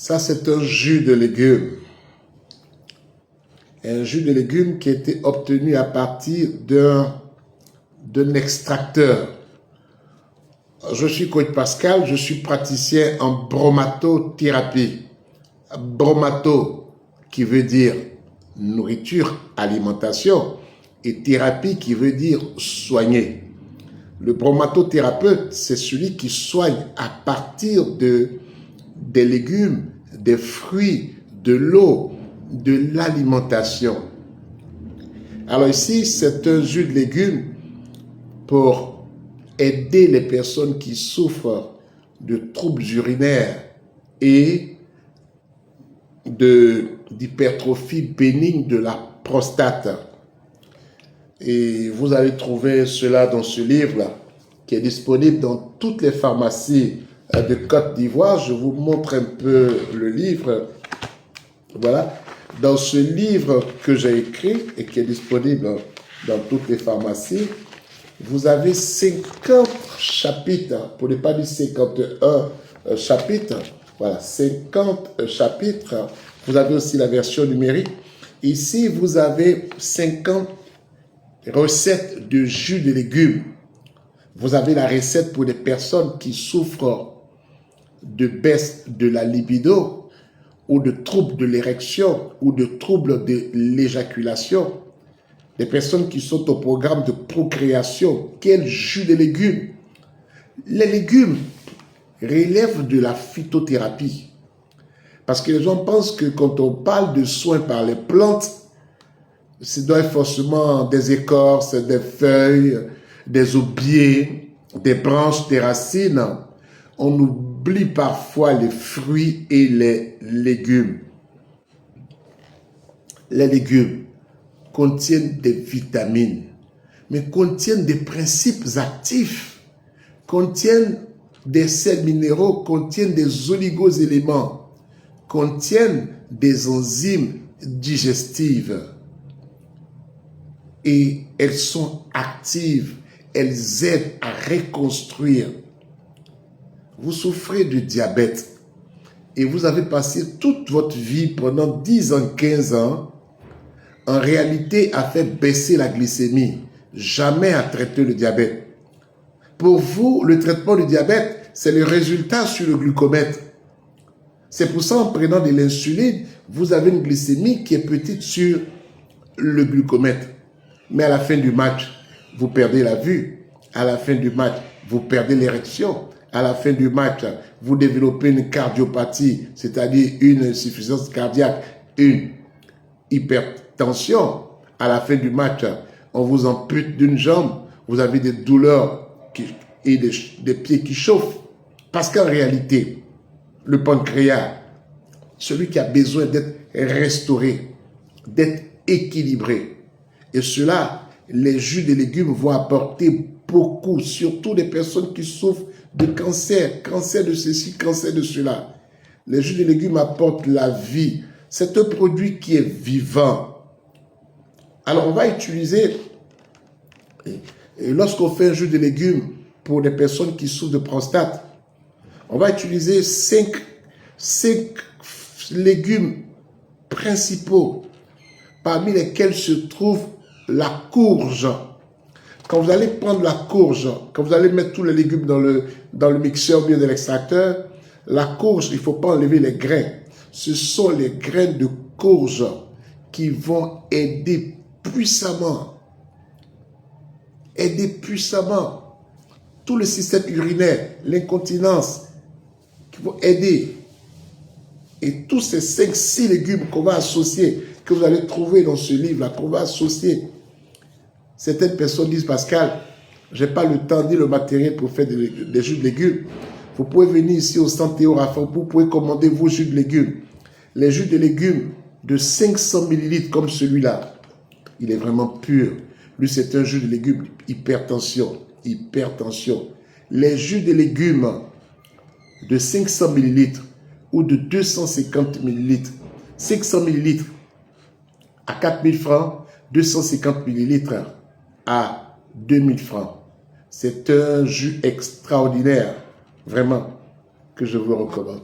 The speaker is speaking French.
Ça, c'est un jus de légumes. Un jus de légumes qui a été obtenu à partir d'un extracteur. Je suis coach Pascal, je suis praticien en bromatothérapie. Bromato, qui veut dire nourriture, alimentation, et thérapie, qui veut dire soigner. Le bromatothérapeute, c'est celui qui soigne à partir des légumes, des fruits, de l'eau, de l'alimentation. Alors ici, c'est un jus de légumes pour aider les personnes qui souffrent de troubles urinaires et d'hypertrophie bénigne de la prostate. Et vous allez trouver cela dans ce livre-là, qui est disponible dans toutes les pharmacies de Côte d'Ivoire. Je vous montre un peu le livre. Voilà. Dans ce livre que j'ai écrit et qui est disponible dans toutes les pharmacies, vous avez 50 chapitres, pour ne pas dire 51 chapitres. Voilà, 50 chapitres. Vous avez aussi la version numérique. Ici, vous avez 50 recettes de jus de légumes. Vous avez la recette pour les personnes qui souffrent de baisse de la libido ou de troubles de l'érection ou de troubles de l'éjaculation. Les personnes qui sont au programme de procréation. Quel jus de légumes? Les légumes relèvent de la phytothérapie. Parce que les gens pensent que quand on parle de soins par les plantes, ce doit être forcément des écorces, des feuilles, des aubiers, des branches, des racines. On oublie parfois les fruits et les légumes. Les légumes contiennent des vitamines, mais contiennent des principes actifs, contiennent des sels minéraux, contiennent des oligoéléments, contiennent des enzymes digestives. Et elles sont actives, elles aident à reconstruire. Vous souffrez de diabète et vous avez passé toute votre vie pendant 10 ans, 15 ans, en réalité à faire baisser la glycémie, jamais à traiter le diabète. Pour vous, le traitement du diabète, c'est le résultat sur le glucomètre. C'est pour ça, en prenant de l'insuline, vous avez une glycémie qui est petite sur le glucomètre. Mais à la fin du match, vous perdez la vue. À la fin du match, vous perdez l'érection. À la fin du match, vous développez une cardiopathie, c'est-à-dire une insuffisance cardiaque, une hypertension. À la fin du match, on vous ampute d'une jambe. Vous avez des douleurs et des pieds qui chauffent. Parce qu'en réalité, le pancréas, celui qui a besoin d'être restauré, d'être équilibré. Et cela, les jus de légumes vont apporter beaucoup, surtout les personnes qui souffrent de cancer, cancer de ceci, cancer de cela. Les jus de légumes apportent la vie. C'est un produit qui est vivant. Alors, on va utiliser, et lorsqu'on fait un jus de légumes pour des personnes qui souffrent de prostate, on va utiliser 5 légumes principaux, parmi lesquels se trouve la courge. Quand vous allez prendre la courge, quand vous allez mettre tous les légumes dans le mixeur ou bien dans l'extracteur, la courge, il ne faut pas enlever les grains. Ce sont les grains de courge qui vont aider puissamment tout le système urinaire, l'incontinence, qui vont aider. Et tous ces 5-6 légumes qu'on va associer, que vous allez trouver dans ce livre-là, qu'on va associer. Certaines personnes disent, Pascal, je n'ai pas le temps ni le matériel pour faire des jus de légumes. Vous pouvez venir ici au centre Théo Rafa, vous pouvez commander vos jus de légumes. Les jus de légumes de 500 ml comme celui-là, il est vraiment pur. Lui, c'est un jus de légumes hypertension. Les jus de légumes de 500 ml ou de 250 ml, 500 ml à 4000 francs, 250 ml à 2000 francs. C'est un jus extraordinaire, vraiment, que je vous recommande.